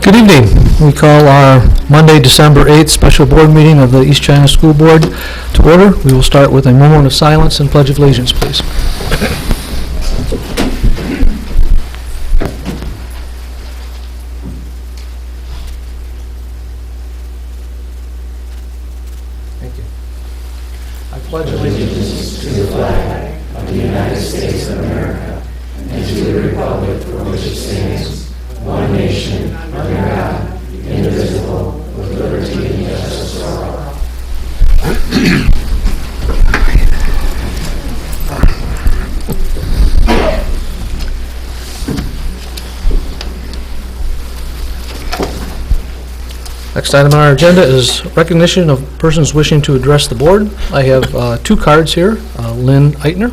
Good evening. We call our Monday, December 8th special board meeting of the East China School Board to order. We will start with a moment of silence and Pledge of Allegiance, please. Thank you. I pledge allegiance to the flag of the United States of America and to the republic for which it stands, one nation, under God, indivisible, with liberty and justice for all. Next item on our agenda is recognition of persons wishing to address the board. I have two cards here. Lynn Eitner.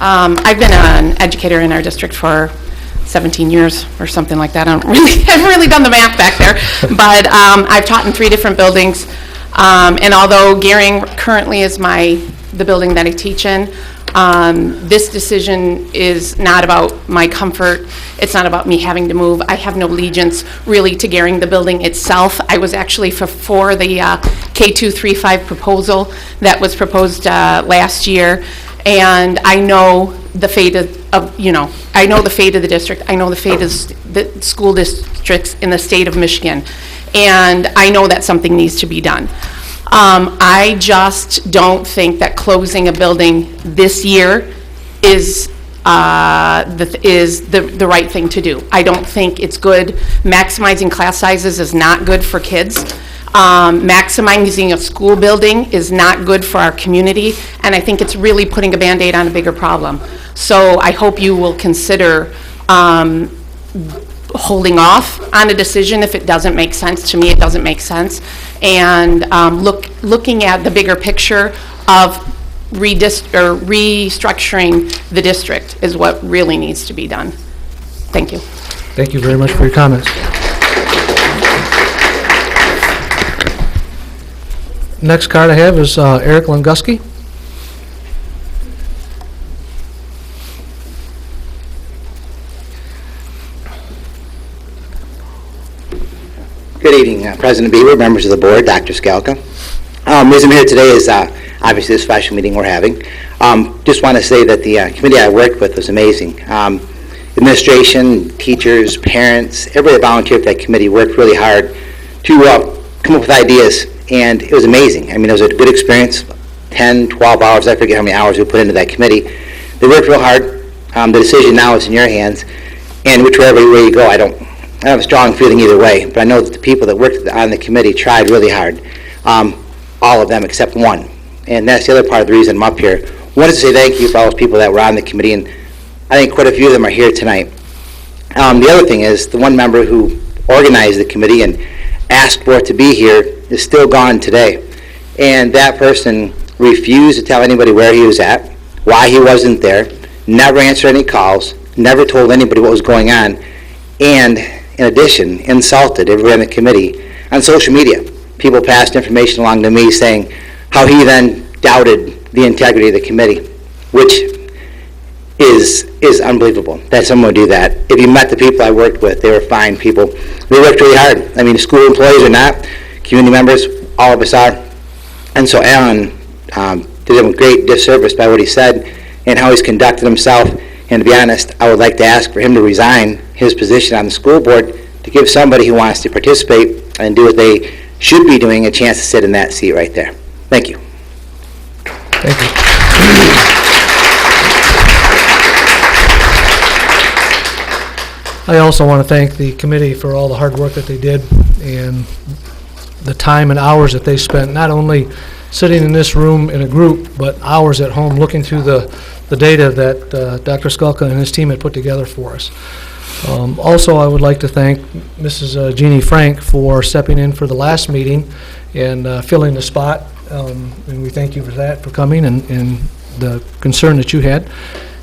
I've been an educator in our district for 17 years or something like that. I haven't really done the math back there, but I've taught in 3 different buildings. And although Gehring currently is the building that I teach in, this decision is not about my comfort. It's not about me having to move. I have no allegiance really to Gehring, the building itself. I was actually for the K235 proposal that was proposed last year. And I know the fate I know the fate of the district. I know the fate of the school districts in the state of Michigan. And I know that something needs to be done. I just don't think that closing a building this year is the right thing to do. I don't think it's good. Maximizing class sizes is not good for kids. Maximizing a school building is not good for our community, and I think it's really putting a Band-Aid on a bigger problem. So I hope you will consider holding off on a decision if it doesn't make sense. To me, it doesn't make sense. And looking at the bigger picture of restructuring the district is what really needs to be done. Thank you. Thank you very much for your comments. Next card I have is Eric Lunguski. Good evening, President Bieber, members of the board, Dr. Skalka. The reason I'm here today is obviously the special meeting we're having. Just want to say that the committee I worked with was amazing. Administration, teachers, parents, everybody that volunteered for that committee worked really hard to come up with ideas, and it was amazing. I mean, it was a good experience, 10, 12 hours, I forget how many hours we put into that committee. They worked real hard. The decision now is in your hands, and whichever way you go, I don't have a strong feeling either way, but I know that the people that worked on the committee tried really hard, all of them except one, and that's the other part of the reason I'm up here. I wanted to say thank you for all those people that were on the committee, and I think quite a few of them are here tonight. The other thing is, the one member who organized the committee and asked for it to be here is still gone today, and that person refused to tell anybody where he was at, why he wasn't there, never answered any calls, never told anybody what was going on, and in addition, insulted everyone on the committee on social media. People passed information along to me saying how he then doubted the integrity of the committee, which is unbelievable that someone would do that. If you met the people I worked with, they were fine people. They worked really hard. I mean, school employees are not, community members, all of us are. And so Alan did him a great disservice by what he said and how he's conducted himself. And to be honest, I would like to ask for him to resign his position on the school board to give somebody who wants to participate and do what they should be doing a chance to sit in that seat right there. Thank you. Thank you. I also want to thank the committee for all the hard work that they did and the time and hours that they spent, not only sitting in this room in a group, but hours at home looking through the data that Dr. Skalka and his team had put together for us. Also, I would like to thank Mrs. Jeannie Frank for stepping in for the last meeting and filling the spot. And we thank you for that, for coming and the concern that you had.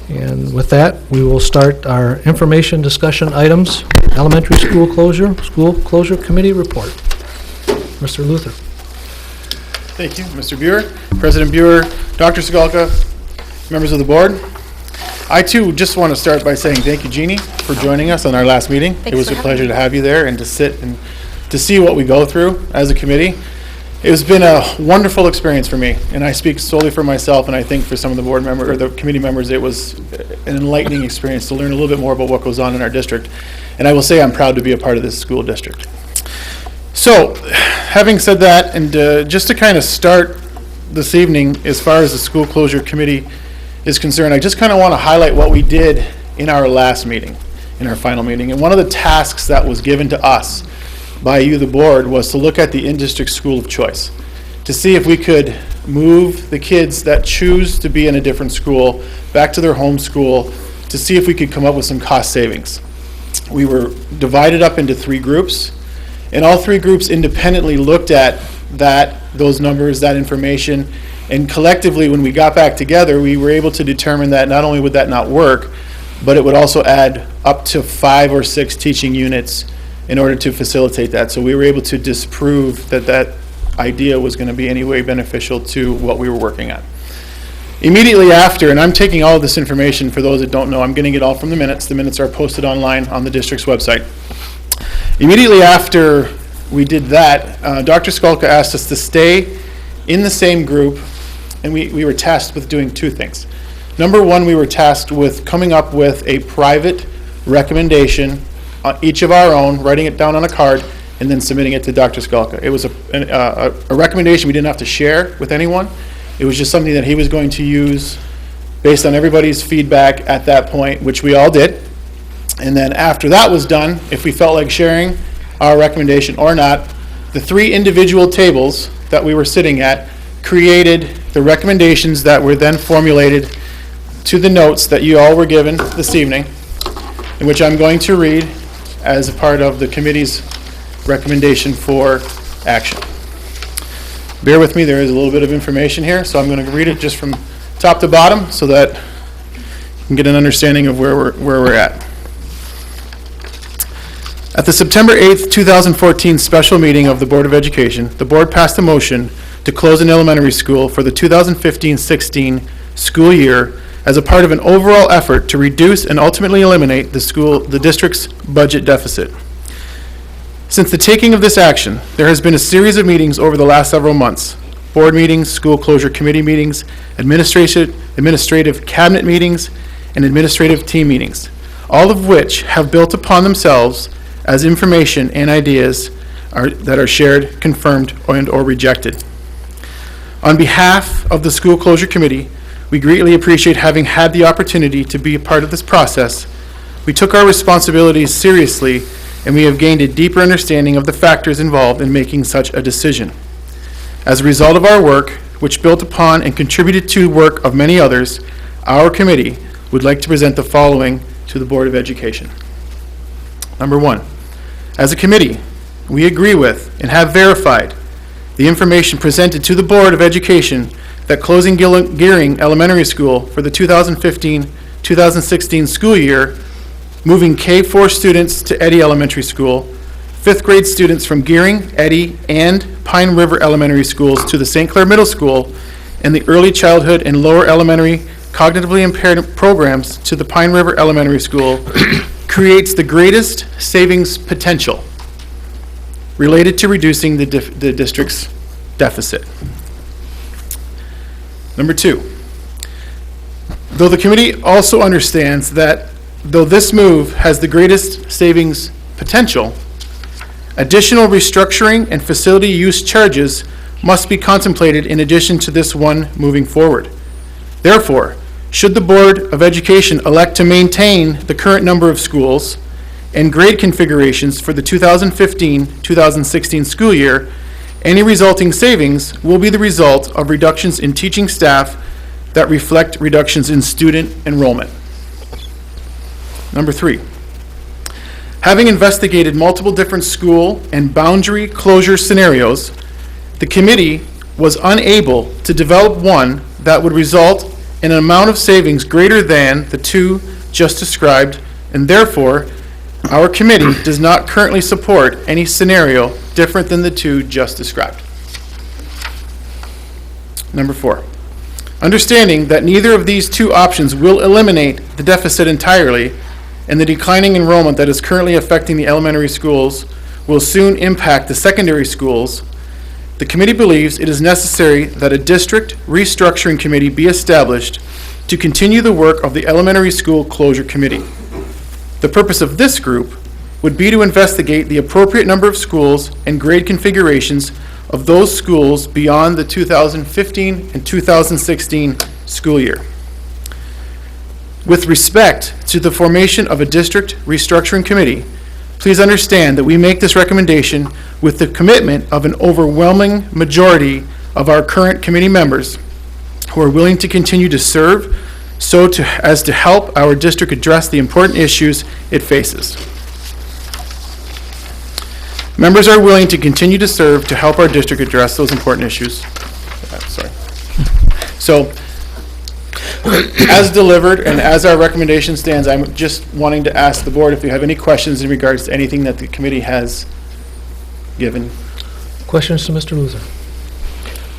And with that, we will start our information discussion items. Elementary school closure committee report. Mr. Luther. Thank you, Mr. Buer, President Buer, Dr. Skalka, members of the board. I too just want to start by saying thank you, Jeannie, for joining us on our last meeting. It was a pleasure to have you there and to sit and to see what we go through as a committee. It has been a wonderful experience for me, and I speak solely for myself, and I think for some of the board members or the committee members, it was an enlightening experience to learn a little bit more about what goes on in our district. And I will say I'm proud to be a part of this school district. So, having said that, and just to kind of start this evening, as far as the school closure committee is concerned, I just kind of want to highlight what we did in our last meeting, in our final meeting. And one of the tasks that was given to us by you, the board, was to look at the in-district school of choice, to see if we could move the kids that choose to be in a different school back to their home school, to see if we could come up with some cost savings. We were divided up into 3 groups, and all 3 groups independently looked at those numbers, that information, and collectively, when we got back together, we were able to determine that not only would that not work, but it would also add up to 5 or 6 teaching units in order to facilitate that. So we were able to disprove that idea was going to be any way beneficial to what we were working on. Immediately after, and I'm taking all of this information for those that don't know, I'm getting it all from the minutes. The minutes are posted online on the district's website. Immediately after we did that, Dr. Skalka asked us to stay in the same group, and we were tasked with doing 2 things. Number 1, we were tasked with coming up with a private recommendation, each of our own, writing it down on a card, and then submitting it to Dr. Skalka. It was a recommendation we didn't have to share with anyone. It was just something that he was going to use based on everybody's feedback at that point, which we all did. And then after that was done, if we felt like sharing our recommendation or not, the 3 individual tables that we were sitting at created the recommendations that were then formulated to the notes that you all were given this evening, in which I'm going to read as a part of the committee's recommendation for action. Bear with me, there is a little bit of information here, so I'm going to read it just from top to bottom so that you can get an understanding of where we're at. At the September 8th, 2014 special meeting of the Board of Education, the board passed a motion to close an elementary school for the 2015-16 school year as a part of an overall effort to reduce and ultimately eliminate the district's budget deficit. Since the taking of this action, there has been a series of meetings over the last several months: board meetings, school closure committee meetings, administrative cabinet meetings, and administrative team meetings, all of which have built upon themselves as information and ideas that are shared, confirmed, or rejected. On behalf of the school closure committee, we greatly appreciate having had the opportunity to be a part of this process. We took our responsibilities seriously, and we have gained a deeper understanding of the factors involved in making such a decision. As a result of our work, which built upon and contributed to work of many others, our committee would like to present the following to the Board of Education. Number 1, as a committee, we agree with and have verified the information presented to the Board of Education that closing Gearing Elementary School for the 2015-2016 school year, moving K-4 students to Eddy Elementary School, 5th grade students from Gearing, Eddy, and Pine River Elementary Schools to the St. Clair Middle School, and the early childhood and lower elementary cognitively impaired programs to the Pine River Elementary School creates the greatest savings potential related to reducing the district's deficit. Number 2, though the committee also understands that though this move has the greatest savings potential, additional restructuring and facility use charges must be contemplated in addition to this one moving forward. Therefore, should the Board of Education elect to maintain the current number of schools and grade configurations for the 2015-2016 school year, any resulting savings will be the result of reductions in teaching staff that reflect reductions in student enrollment. Number 3, having investigated multiple different school and boundary closure scenarios, the committee was unable to develop one that would result in an amount of savings greater than the 2 just described, and therefore, our committee does not currently support any scenario different than the 2 just described. Number 4. Understanding that neither of these two options will eliminate the deficit entirely, and the declining enrollment that is currently affecting the elementary schools will soon impact the secondary schools, the committee believes it is necessary that a district restructuring committee be established to continue the work of the elementary school closure committee. The purpose of this group would be to investigate the appropriate number of schools and grade configurations of those schools beyond the 2015 and 2016 school year. With respect to the formation of a district restructuring committee, please understand that we make this recommendation with the commitment of an overwhelming majority of our current committee members who are willing to continue to serve as to help our district address the important issues it faces. Members are willing to continue to serve to help our district address those important issues. Sorry. So, as delivered and as our recommendation stands, I'm just wanting to ask the board if you have any questions in regards to anything that the committee has given. Questions to Mr. Luther?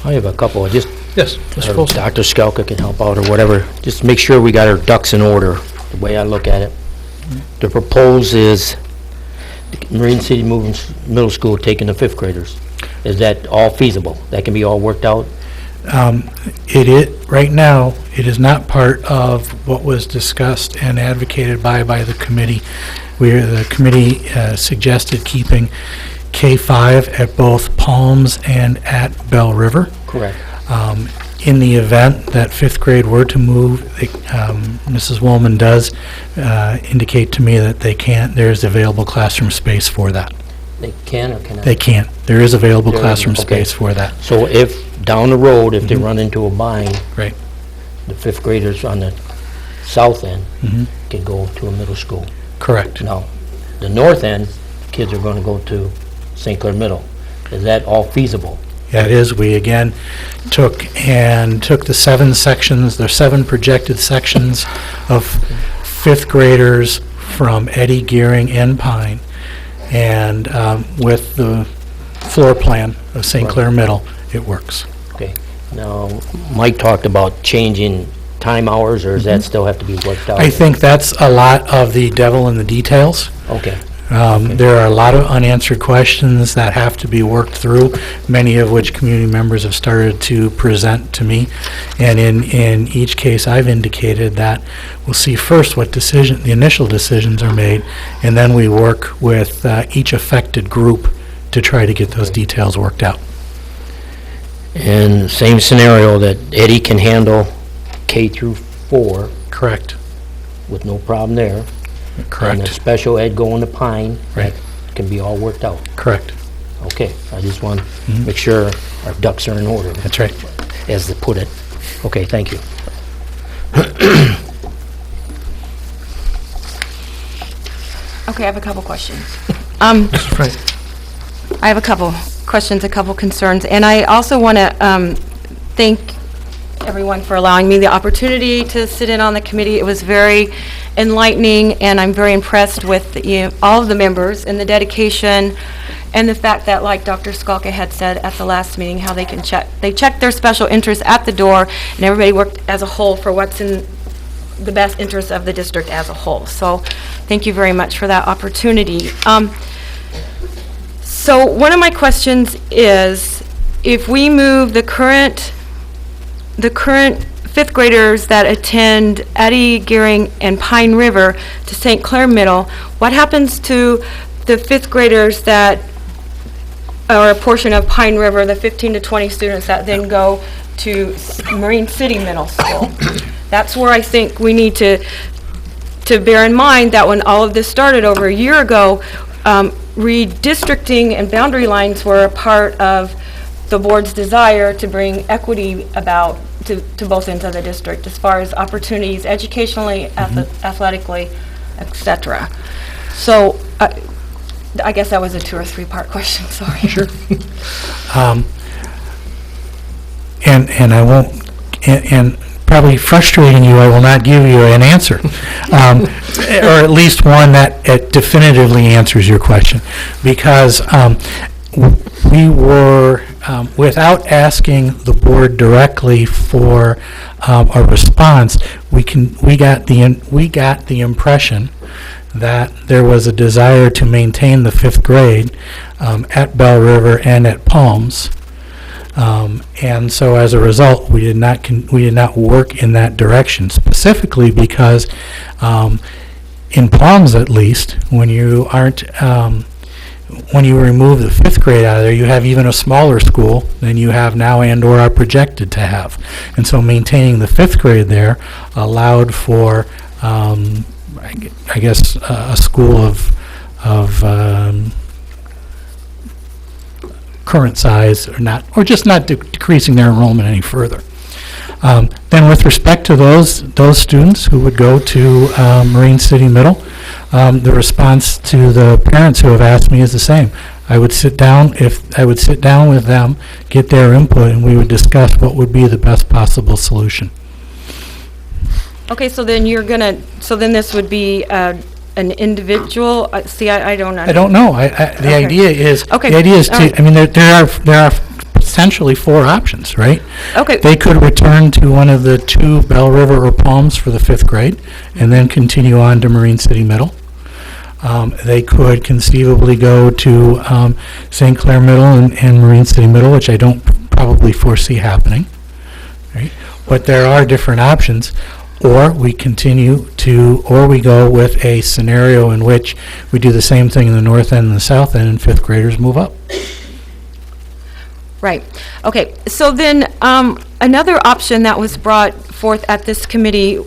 I have a couple. Just Yes, Mr. or Folsom. Dr. Skelka can help out or whatever. Just make sure we got our ducks in order, the way I look at it. The propose is Marine City moving middle school taking the 5th graders. Is that all feasible? That can be all worked out? Right now, it is not part of what was discussed and advocated by the committee. The committee suggested keeping K-5 at both Palms and at Bell River. Correct. In the event that 5th grade were to move, Mrs. Woolman does indicate to me that they can't. There's available classroom space for that. They can or cannot? They can't. There is available There is, classroom okay. space for that. So if, down the road, if they run into a bind, Right. the 5th graders on the south end Mhm. can go to a middle school. Correct. Now, the north end, kids are going to go to St. Clair Middle. Is that all feasible? Yeah, it is. We again took the 7 sections, the 7 projected sections of 5th graders from Eddy, Gearing, and Pine, and with the floor plan of St. Clair Middle, it works. Okay. Now, Mike talked about changing time hours, or does that still have to be worked out? I think that's a lot of the devil in the details. Okay. There are a lot of unanswered questions that have to be worked through, many of which community members have started to present to me. And in each case, I've indicated that we'll see first what the initial decisions are made, and then we work with each affected group to try to get those details worked out. And same scenario that Eddie can handle K through 4 Correct. with no problem there. And the Correct. special ed going to Pine, Right. that can be all worked out. Correct. Okay, I just want to make sure our ducks are in order, That's right. as they put it. Okay, thank you. Okay, I have a couple questions. Mr. Frank? I have a couple questions, a couple concerns, and I also want to thank everyone for allowing me the opportunity to sit in on the committee. It was very enlightening, and I'm very impressed with all of the members and the dedication and the fact that, like Dr. Skalka had said at the last meeting, how they checked their special interests at the door, and everybody worked as a whole for what's in the best interest of the district as a whole. So thank you very much for that opportunity. So one of my questions is, if we move the current 5th graders that attend Eddy, Gearing, and Pine River to St. Clair Middle, what happens to the 5th graders that are a portion of Pine River, the 15 to 20 students that then go to Marine City Middle School? That's where I think we need to bear in mind that when all of this started over a year ago, redistricting and boundary lines were a part of the board's desire to bring equity about to both ends of the district as far as opportunities educationally, athletically, etc. So I guess that was a 2 or 3 part question, sorry. Sure. And I won't, and probably frustrating you, I will not give you an answer, or at least one that definitively answers your question, because we were without asking the board directly for a response, we got the impression that there was a desire to maintain the fifth grade at Bell River and at Palms. And so as a result, we did not work in that direction, specifically because in Palms at least, when you remove the fifth grade out of there, you have even a smaller school than you have now and or are projected to have. And so maintaining the fifth grade there allowed for, I guess, a school of current size, or just not decreasing their enrollment any further. Then with respect to those students who would go to Marine City Middle, the response to the parents who have asked me is the same. I would sit down with them, get their input, and we would discuss what would be the best possible solution. Okay, so then this would be an individual, see, I don't know. I don't know. The idea is, Okay. the idea is All right. to, I mean, there are potentially 4 options, right? Okay. They could return to one of the 2 Bell River or Palms for the 5th grade, and then continue on to Marine City Middle. They could conceivably go to St. Clair Middle and Marine City Middle, which I don't probably foresee happening, right? But there are different options. Or we or we go with a scenario in which we do the same thing in the north end and the south end, and 5th graders move up. Right. Okay. So then another option that was brought forth at this committee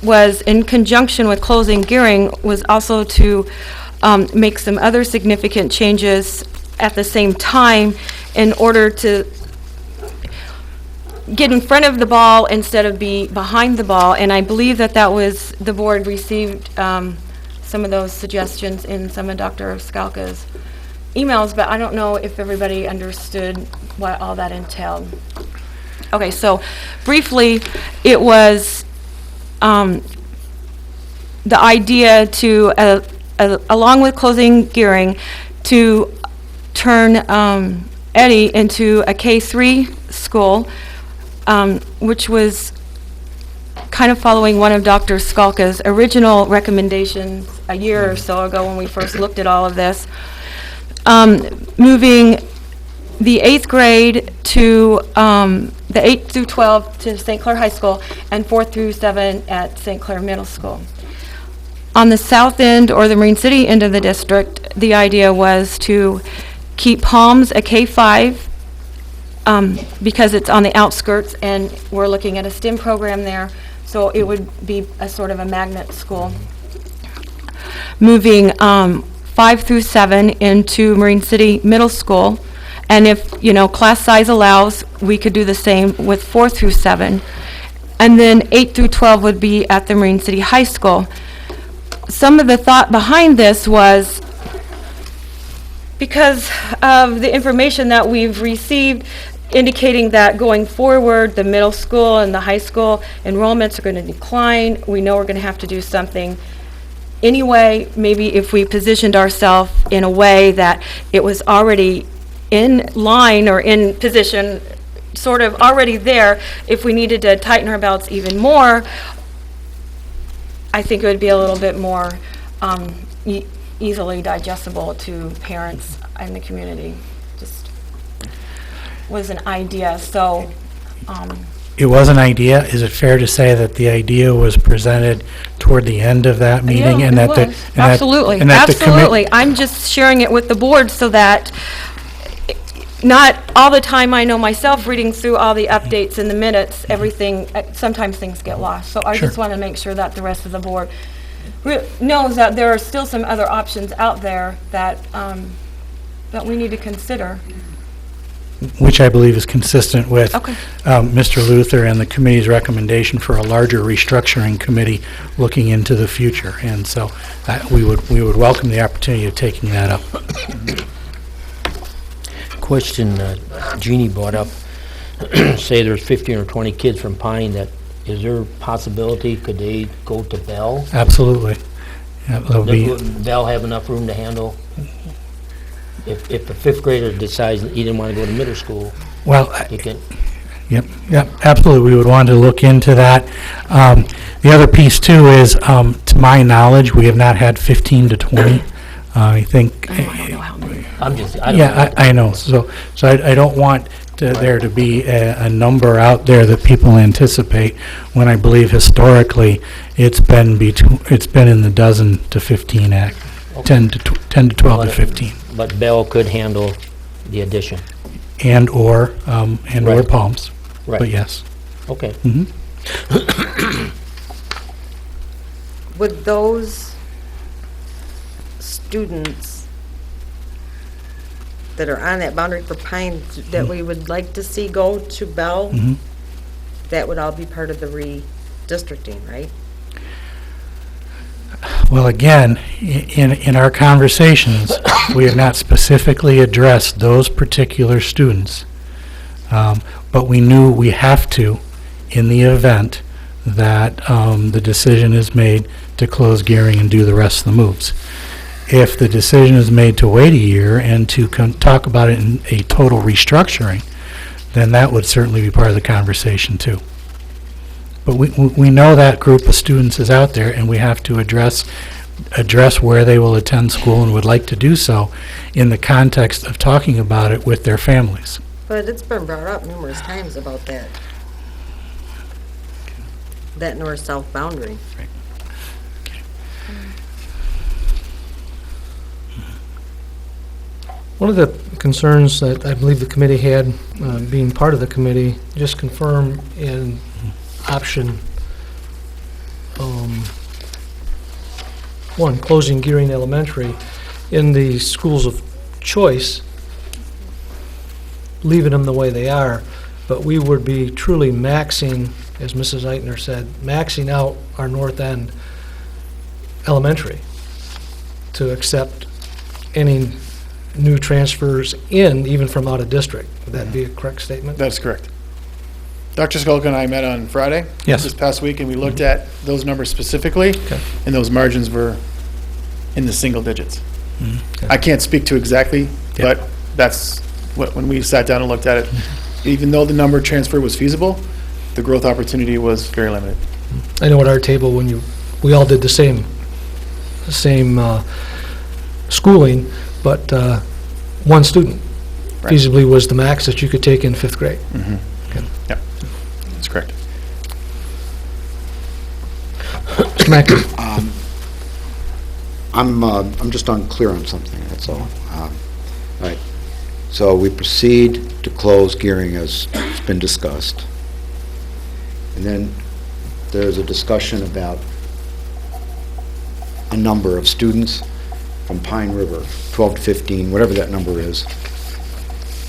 was, in conjunction with closing Gearing, was also to make some other significant changes at the same time in order to get in front of the ball instead of be behind the ball. And I believe that the board received some of those suggestions in some of Dr. Skalka's emails, but I don't know if everybody understood what all that entailed. Okay, so briefly, it was the idea to, along with closing Gearing, to turn Eddy into a K-3 school, which was kind of following one of Dr. Skalka's original recommendations a year or so ago when we first looked at all of this. Moving the 8th grade to the 8th through 12 to St. Clair High School, and 4th through 7 at St. Clair Middle School. On the south end, or the Marine City end of the district, the idea was to keep Palms a K-5 because it's on the outskirts and we're looking at a STEM program there, so it would be a sort of a magnet school. Moving 5 through 7 into Marine City Middle School, and if, class size allows, we could do the same with 4 through 7. And then 8 through 12 would be at the Marine City High School. Some of the thought behind this was because of the information that we've received indicating that going forward, the middle school and the high school enrollments are going to decline. We know we're going to have to do something anyway. Maybe if we positioned ourselves in a way that it was already in line or in position, sort of already there, if we needed to tighten our belts even more, I think it would be a little bit more easily digestible to parents in the community. Just was an idea. So It was an idea. Is it fair to say that the idea was presented toward the end of that meeting? Yeah, and it that was. the, and Absolutely. that, and that Absolutely. I'm just sharing it with the board so that not all the time I know myself reading through all the updates in the minutes, everything, sometimes things get lost. So I Sure. just want to make sure that the rest of the board knows that there are still some other options out there that that we need to consider. which I believe is consistent with Okay. Mr. Luther and the committee's recommendation for a larger restructuring committee looking into the future. And so we would welcome the opportunity of taking that up. Question Jeannie brought up, say there's 15 or 20 kids from Pine, that, is there a possibility, could they go to Bell? Absolutely. Yeah, there'll be, Would Bell have enough room to handle? If the fifth grader decides that he didn't want to go to middle school, Well, he can, Yep, absolutely. We would want to look into that. The other piece too is, to my knowledge, we have not had 15 to 20. I think, I'm just, I don't know. yeah, I know. So I don't want there to be a number out there that people anticipate, when I believe historically it's been in the dozen to 15 act, 10 to 12 to 15. But Bell could handle the addition. And/or Right. Palms. Right. But yes. Okay. Would those students that are on that boundary for Pine that we would like to see go to Bell, that would all be part of the redistricting, right? Well, again, in our conversations, we have not specifically addressed those particular students. But we knew we have to, in the event that the decision is made to close Gearing and do the rest of the moves. If the decision is made to wait a year and to talk about it in a total restructuring, then that would certainly be part of the conversation too. But we know that group of students is out there, and we have to address where they will attend school and would like to do so in the context of talking about it with their families. But it's been brought up numerous times about that. That north-south boundary. One of the concerns that I believe the committee had, being part of the committee, just confirm in option 1, closing Gearing Elementary, in the schools of choice, leaving them the way they are, but we would be truly maxing, as Mrs. Eitner said, maxing out our North End Elementary to accept any new transfers in, even from out of district. Would that be a correct statement? That's correct. Dr. Skolka and I met on Friday. Yes. This past week, and we looked at those numbers specifically, Okay. and those margins were in the single digits. Okay. I can't speak to exactly, Yeah. but that's what, when we sat down and looked at it, even though the number transfer was feasible, the growth opportunity was very limited. I know at our table, when we all did the same schooling, but one student Right. feasibly was the max that you could take in 5th grade. Yep, that's correct. Mr. Mackey? I'm just unclear on something, that's all. Right. So we proceed to close Gearing as it's been discussed. And then there's a discussion about a number of students from Pine River, 12 to 15, whatever that number is,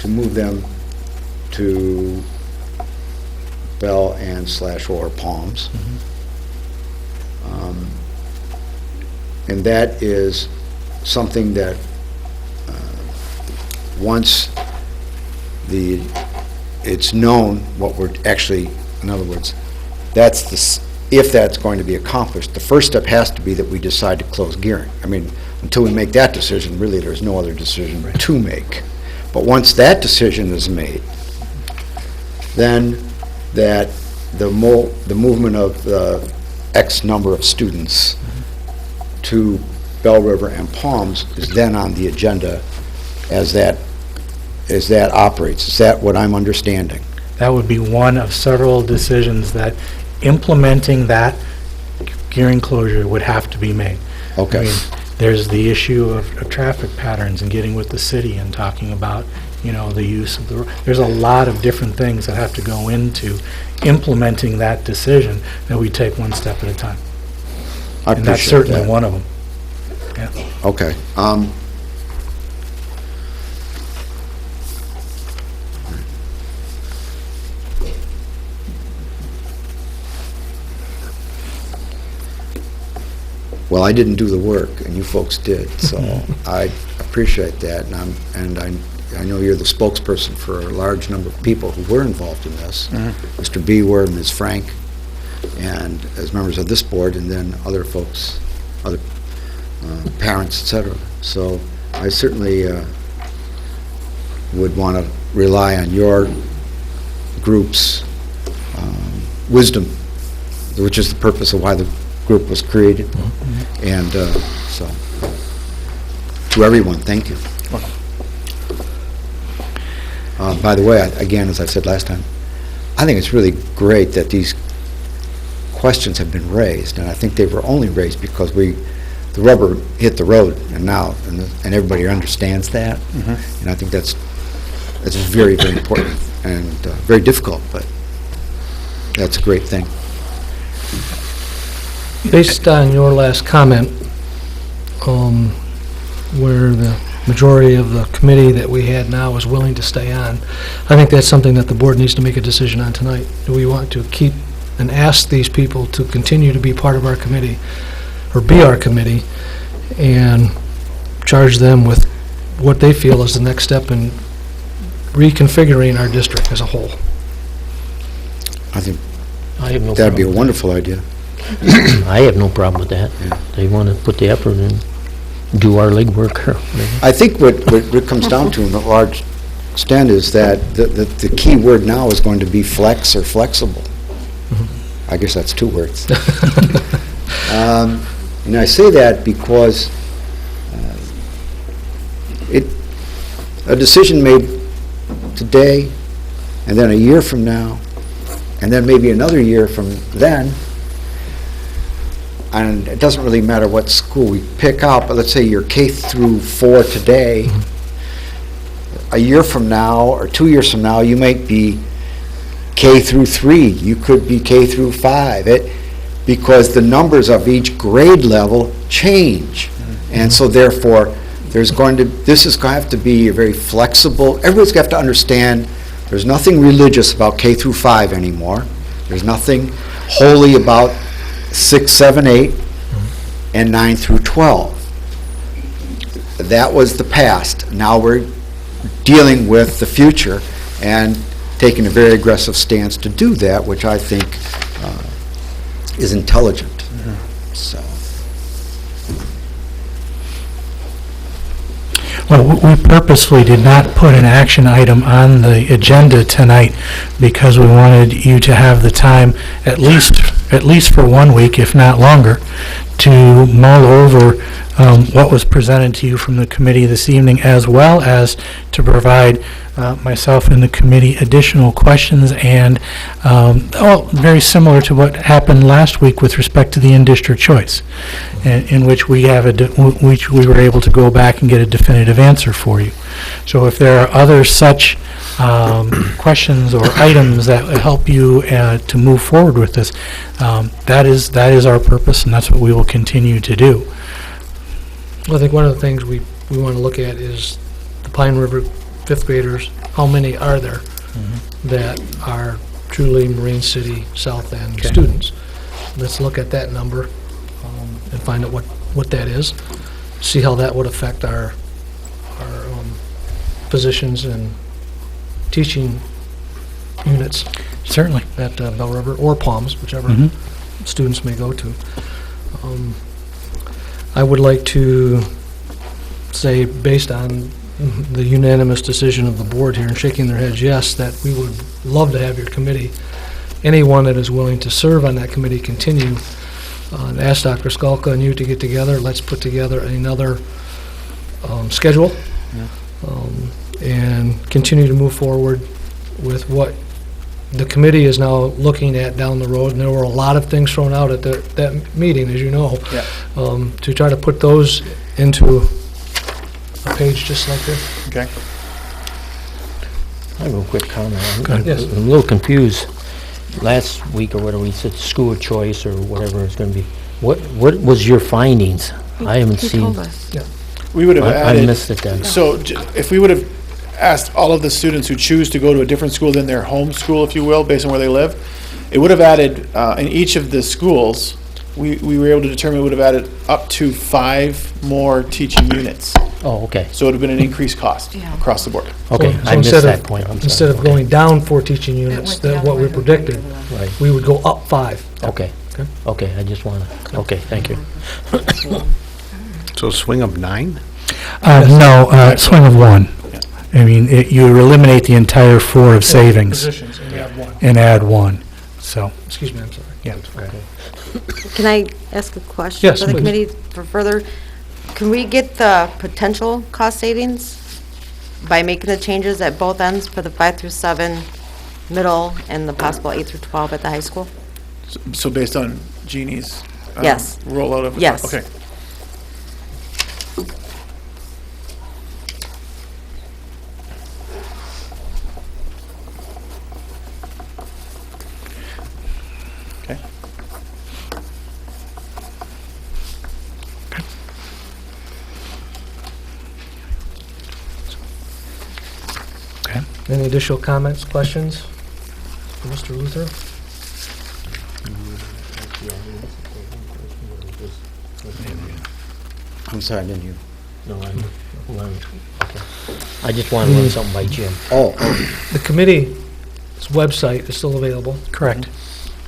to move them to Bell and /or Palms. And that is something that, once it's known what we're actually, in other words, if that's going to be accomplished, the first step has to be that we decide to close Gearing. I mean, until we make that decision, really, there's no other decision to make. But once that decision is made, then that the movement of the X number of students to Bell River and Palms is then on the agenda as that operates. Is that what I'm understanding? That would be one of several decisions that implementing that Gearing closure would have to be made. Okay. I mean, there's the issue of traffic patterns and getting with the city and talking about, the use of the, there's a lot of different things that have to go into implementing that decision, that we take one step at a time. I And that's appreciate certainly that. one of them. Yeah. Okay. Well, I didn't do the work, and you folks did, so I appreciate that, and I know you're the spokesperson for a large number of people who were involved in this. Mr. B. were, Ms. Frank, and as members of this board, and then other folks, other parents, et cetera. So I certainly would want to rely on your group's wisdom, which is the purpose of why the group was created. And so, to everyone, thank you. By the way, again, as I said last time, I think it's really great that these questions have been raised, and I think they were only raised because the rubber hit the road, and now, and everybody understands that, and I think that's very, very important and very difficult, but that's a great thing. Based on your last comment, where the majority of the committee that we had now is willing to stay on, I think that's something that the board needs to make a decision on tonight. Do we want to keep and ask these people to continue to be part of our committee, or be our committee, and charge them with what they feel is the next step in reconfiguring our district as a whole? I think I have no that'd be a problem with wonderful idea. that. I have no problem with that. They want to put the effort in, do our legwork or whatever. I think what it comes down to in a large extent is that the key word now is going to be flex or flexible. I guess that's two words. And I say that because a decision made today, and then a year from now, and then maybe another year from then, and it doesn't really matter what school we pick out, but let's say you're K through 4 today, a year from now or 2 years from now, you might be K through 3, you could be K through 5, because the numbers of each grade level change. And so therefore, this is going to have to be a very flexible, everybody's got to understand there's nothing religious about K through 5 anymore. There's nothing holy about 6, 7, 8, and 9 through 12. That was the past. Now we're dealing with the future and taking a very aggressive stance to do that, which I think is intelligent. So. Well, we purposely did not put an action item on the agenda tonight because we wanted you to have the time, at least for 1 week, if not longer, to mull over what was presented to you from the committee this evening, as well as to provide myself and the committee additional questions and, very similar to what happened last week with respect to the in-district choice, in which we were able to go back and get a definitive answer for you. So if there are other such questions or items that help you to move forward with this, that is our purpose, and that's what we will continue to do. Well, I think one of the things we want to look at is the Pine River fifth graders. How many are there that are truly Marine City South End students? Let's look at that number and find out what that is. See how that would affect our positions and teaching units. Certainly. At Bell River or Palms, whichever students may go to. I would like to say, based on the unanimous decision of the board here and shaking their heads yes, that we would love to have your committee, anyone that is willing to serve on that committee, continue. And ask Dr. Skalka and you to get together. Let's put together another schedule and continue to move forward with what the committee is now looking at down the road. And there were a lot of things thrown out at that meeting, as you know, to try to put those into a page just like this. Okay. I have a quick comment. Yes. I'm a little confused. Last week or whatever, we said school of choice or whatever it's going to be. What was your findings? I haven't He seen. told us. We would have I added. missed it then. So if we would have asked all of the students who choose to go to a different school than their home school, if you will, based on where they live, it would have added, in each of the schools, we were able to determine it would have added up to 5 more teaching units. Oh, okay. So it would have been an increased cost across the board. Okay, So I missed instead that of- point. I'm Instead sorry. of going down 4 teaching units, went the that other what we way. predicted, Right. we would go up 5. Okay. Okay. Okay, I just want to, okay, thank you. So swing of 9? No, swing of 1. I mean, you eliminate the entire 4 of savings Positions, and we have one. and add 1, so, Excuse me, I'm sorry. yeah. Can I ask a question? Yes, For the please. committee for further, can we get the potential cost savings by making the changes at both ends for the 5 through 7 middle and the possible 8 through 12 at the high school? So based on Jeannie's Yes. rollout of... Yes. Okay. Okay. Okay. Any additional comments, questions for Mr. Luther? I'm sorry, I didn't hear. No, okay. I just want to run something by Jim. Oh, The committee's website is still available, Correct.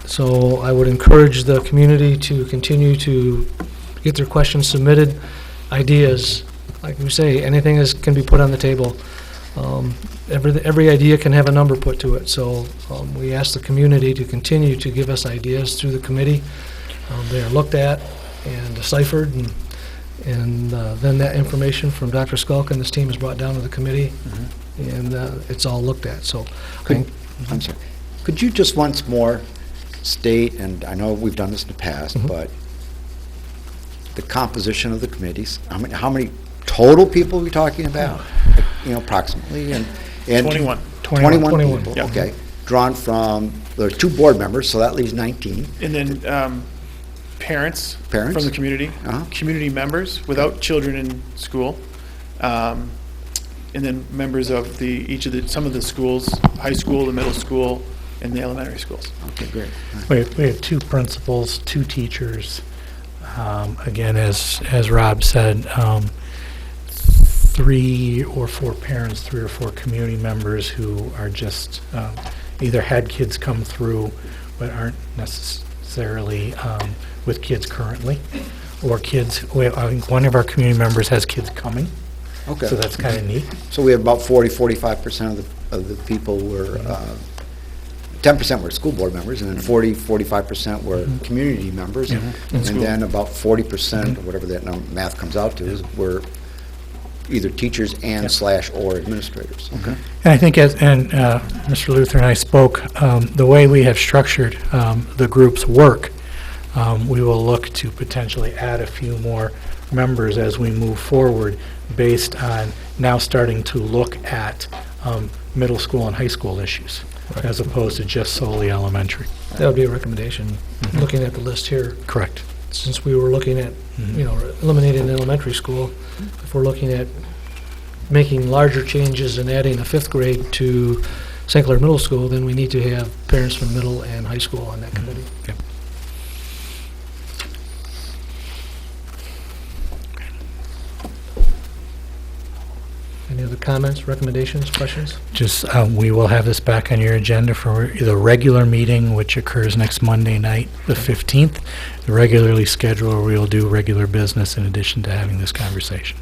so I would encourage the community to continue to get their questions submitted, ideas. Like we say, anything can be put on the table. Every idea can have a number put to it, so we ask the community to continue to give us ideas through the committee. They are looked at and deciphered, and then that information from Dr. Skulka and his team is brought down to the committee, and it's all looked at, so. I'm sorry. Could you just once more state, and I know we've done this in the past, but the composition of the committees, how many total people are we talking about? Approximately, and 21. 21 21. people, Yeah. okay. Drawn from, there are 2 board members, so that leaves 19. And then parents Parents? from the community, Uh-huh. community members without children in school, and then members of some of the schools, high school, the middle school, and the elementary schools. Okay, great. All right. We have 2 principals, 2 teachers. Again, as Rob said, 3 or 4 parents, 3 or 4 community members who are just either had kids come through but aren't necessarily with kids currently, or kids, I think one of our community members has kids coming, Okay. so that's kind of neat. So we have about 45% of the people were, 10% were school board members, and then 45% were community members, and then about 40%, or whatever that math comes out to, were either teachers and /or administrators. Okay. And I think, Mr. Luther and I spoke, the way we have structured the group's work, we will look to potentially add a few more members as we move forward based on now starting to look at middle school and high school issues, as opposed to just solely elementary. That would be a recommendation, looking at the list here. Correct. Since we were looking at, eliminating elementary school, if we're looking at making larger changes and adding a 5th grade to St. Clair Middle School, then we need to have parents from middle and high school on that committee. Yep. Any other comments, recommendations, questions? Just, we will have this back on your agenda for the regular meeting, which occurs next Monday night, the 15th. The regularly scheduled, where we will do regular business in addition to having this conversation.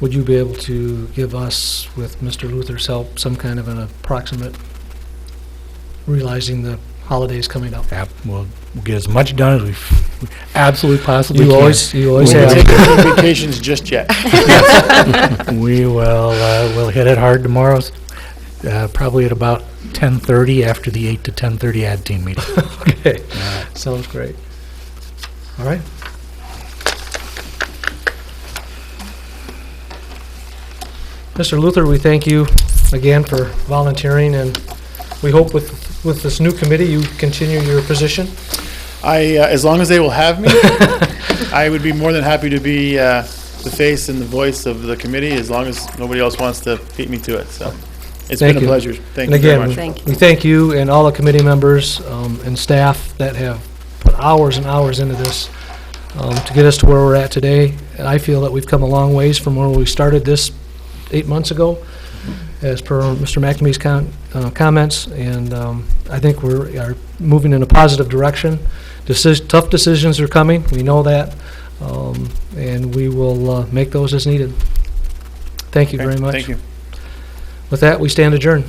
Would you be able to give us, with Mr. Luther's help, some kind of an approximate, realizing the holidays coming up? We'll get as much done as we absolutely possibly can. You always We won't have. take any vacations just yet. We will, we'll hit it hard tomorrow, probably at about 10:30 after the 8 to 10:30 ad team meeting. Okay, sounds great. All right. Mr. Luther, we thank you again for volunteering, and we hope with this new committee, you continue your position. As long as they will have me, I would be more than happy to be the face and the voice of the committee, as long as nobody else wants to beat me to it. So it's been a you. pleasure. Thank And you very again, much. Thank you. we thank you and all the committee members and staff that have put hours and hours into this to get us to where we're at today. And I feel that we've come a long ways from where we started this 8 months ago, as per Mr. McNamee's comments, and I think we are moving in a positive direction. Tough decisions are coming, we know that, and we will make those as needed. Thank you Okay, very much. Thank you. With that, we stand adjourned.